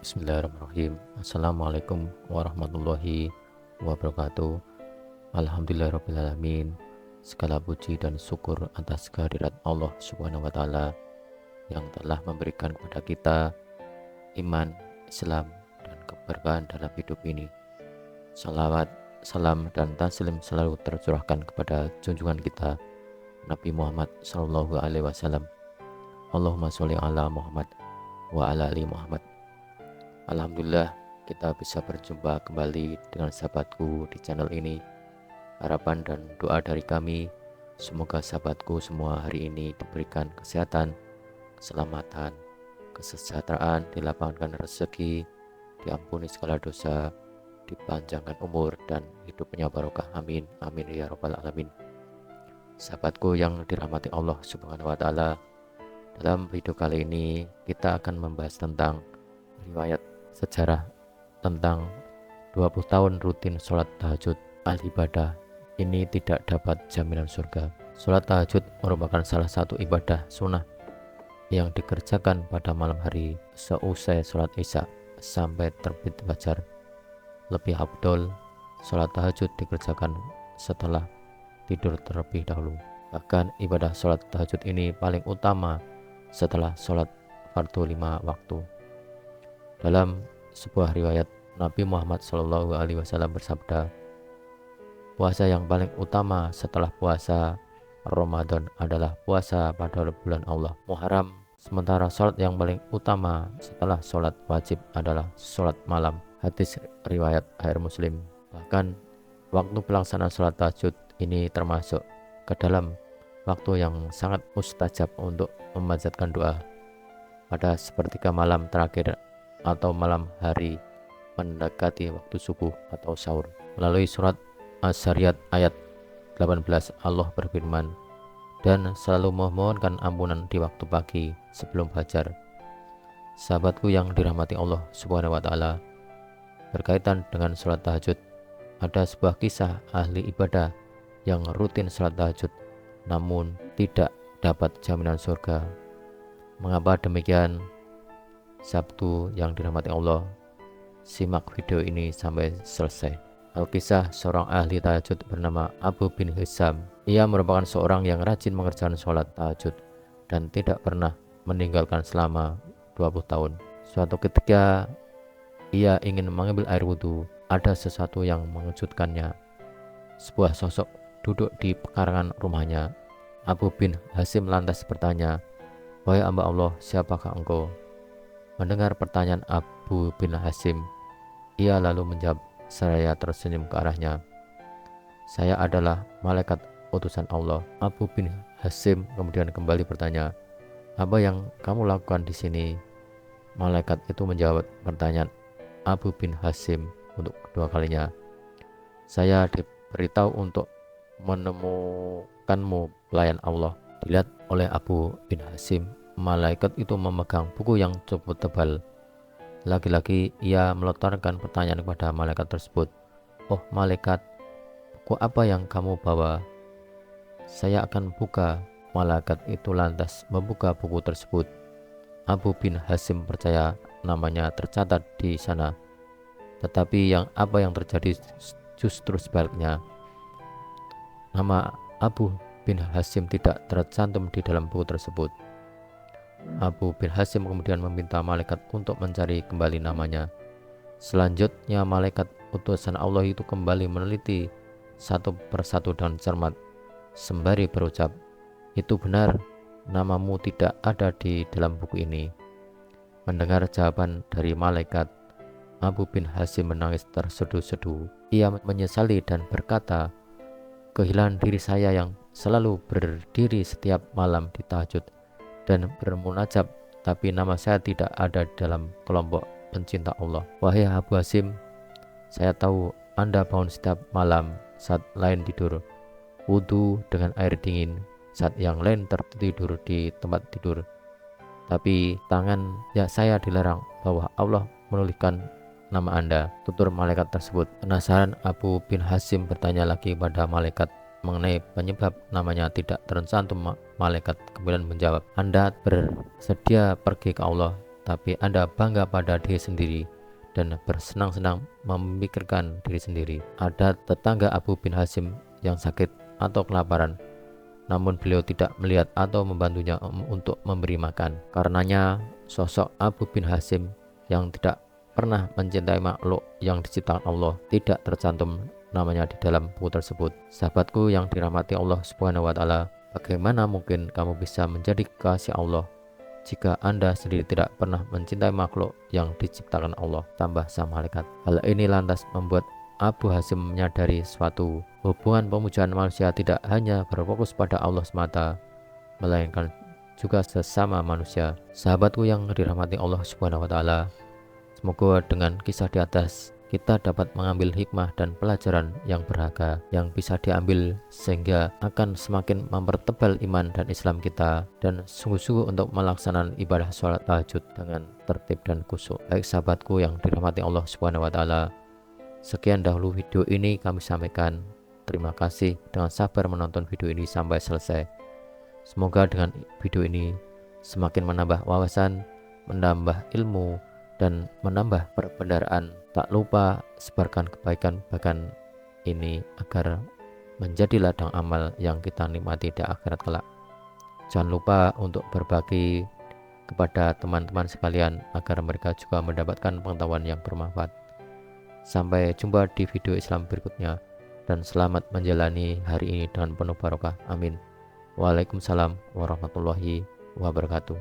Bismillahirrahmanirrahim. Assalamualaikum warahmatullahi wabarakatuh. Alhamdulillahirrahmanirrahim. Segala puji dan syukur atas kehadirat Allah Subhanahu wa Ta'ala yang telah memberikan kepada kita iman, Islam, dan keberkahan dalam hidup ini. Salawat, salam, dan taslim selalu tercurahkan kepada junjungan kita Nabi Muhammad Sallallahu Alaihi Wasallam. Allahumma sholli ala Muhammad wa ala ali Muhammad. Alhamdulillah kita bisa berjumpa kembali dengan sahabatku di channel ini. Harapan dan doa dari kami, semoga sahabatku semua hari ini diberikan kesehatan, keselamatan, kesejahteraan, dilapangkan rezeki, diampuni segala dosa, dipanjangkan umur, dan hidupnya barokah. Amin, amin ya rabbal alamin. Sahabatku yang dirahmati Allah Subhanahu wa Ta'ala, dalam video kali ini kita akan membahas tentang riwayat sejarah tentang 20 tahun rutin sholat tahajud. Ahli ibadah ini tidak dapat jaminan surga. Sholat tahajud merupakan salah satu ibadah sunnah yang dikerjakan pada malam hari seusai sholat isya sampai terbit fajar. Lebih afdol, sholat tahajud dikerjakan setelah tidur terlebih dahulu. Bahkan ibadah sholat tahajud ini paling utama setelah sholat fardu 5 waktu. Dalam sebuah riwayat, Nabi Muhammad SAW bersabda, puasa yang paling utama setelah puasa Ramadan adalah puasa pada bulan Allah Muharram. Sementara sholat yang paling utama setelah sholat wajib adalah sholat malam. Hadis riwayat Sahih Muslim. Bahkan waktu pelaksanaan sholat tahajud ini termasuk ke dalam waktu yang sangat mustajab untuk memanjatkan doa pada sepertiga malam terakhir atau malam hari mendekati waktu subuh atau sahur. Melalui surat Az-Zariyat ayat 18, Allah berfirman, dan selalu memohonkan ampunan di waktu pagi sebelum fajar. Sahabatku yang dirahmati Allah Subhanahu wa Ta'ala, berkaitan dengan sholat tahajud, ada sebuah kisah ahli ibadah yang rutin sholat tahajud namun tidak dapat jaminan surga. Mengapa demikian? Sabtu yang dirahmati Allah, simak video ini sampai selesai. Alkisah seorang ahli tahajud bernama Abu bin Hisam. Ia merupakan seorang yang rajin mengerjakan sholat tahajud dan tidak pernah meninggalkan selama 20 tahun. Suatu ketika ia ingin mengambil air wudhu, ada sesuatu yang mengejutkannya. Sebuah sosok duduk di pekarangan rumahnya. Abu bin Hasim lantas bertanya, wahai hamba Allah, siapakah engkau? Mendengar pertanyaan Abu bin Hasim, ia lalu menjawab seraya tersenyum ke arahnya, saya adalah malaikat utusan Allah. Abu bin Hasim kemudian kembali bertanya, apa yang kamu lakukan di sini? Malaikat itu menjawab pertanyaan Abu bin Hasim untuk kedua kalinya, saya diberitahu untuk menemukanmu pelayan Allah. Dilihat oleh Abu bin Hasim, malaikat itu memegang buku yang cukup tebal. Lagi-lagi ia melontarkan pertanyaan kepada malaikat tersebut, oh malaikat, buku apa yang kamu bawa? Saya akan buka. Malaikat itu lantas membuka buku tersebut. Abu bin Hasim percaya namanya tercatat di sana, tetapi apa yang terjadi justru sebaliknya. Nama Abu bin Hasim tidak tercantum di dalam buku tersebut. Abu bin Hasim kemudian meminta malaikat untuk mencari kembali namanya. Selanjutnya malaikat utusan Allah itu kembali meneliti satu persatu dan cermat sembari berucap, itu benar, namamu tidak ada di dalam buku ini. Mendengar jawaban dari malaikat, Abu bin Hasim menangis terseduh-seduh. Ia menyesali dan berkata, kehilangan diri saya yang selalu berdiri setiap malam di tahajud dan bermunajat, tapi nama saya tidak ada dalam kelompok pencinta Allah. Wahai Abu Hasim, saya tahu Anda bangun setiap malam saat lain tidur, wudhu dengan air dingin saat yang lain tertidur di tempat tidur, tapi tangan ya saya dilarang bahwa Allah menuliskan nama Anda, tutur malaikat tersebut. Penasaran, Abu bin Hasim bertanya lagi pada malaikat mengenai penyebab namanya tidak tercantum. Malaikat kemudian menjawab, Anda bersedia pergi ke Allah, tapi Anda bangga pada diri sendiri dan bersenang-senang memikirkan diri sendiri. Ada tetangga Abu bin Hasim yang sakit atau kelaparan, namun beliau tidak melihat atau membantunya untuk memberi makan. Karenanya sosok Abu bin Hasim yang tidak pernah mencintai makhluk yang diciptakan Allah tidak tercantum namanya di dalam buku tersebut. Sahabatku yang dirahmati Allah Subhanahu wa taala, bagaimana mungkin kamu bisa menjadi kekasih Allah jika Anda sendiri tidak pernah mencintai makhluk yang diciptakan Allah tambah sang malaikat? Hal ini lantas membuat Abu Hasim menyadari suatu hubungan pemujaan manusia tidak hanya berfokus pada Allah semata, melainkan juga sesama manusia. Sahabatku yang dirahmati Allah Subhanahu wa taala, semoga dengan kisah di atas kita dapat mengambil hikmah dan pelajaran yang berharga yang bisa diambil, sehingga akan semakin mempertebal iman dan Islam kita, dan sungguh-sungguh untuk melaksanakan ibadah sholat tahajud dengan tertib dan khusyuk. Baik sahabatku yang dirahmati Allah Subhanahu wa taala, sekian dahulu video ini kami sampaikan. Terima kasih dengan sabar menonton video ini sampai selesai. Semoga dengan video ini semakin menambah wawasan, menambah ilmu, dan menambah perbendaharaan. Tak lupa sebarkan kebaikan bahkan ini agar menjadi ladang amal yang kita nikmati di akhirat kelak. Jangan lupa untuk berbagi kepada teman-teman sekalian agar mereka juga mendapatkan pengetahuan yang bermanfaat. Sampai jumpa di video Islam berikutnya, dan selamat menjalani hari ini dengan penuh barokah. Amin. Waalaikumsalam warahmatullahi wabarakatuh.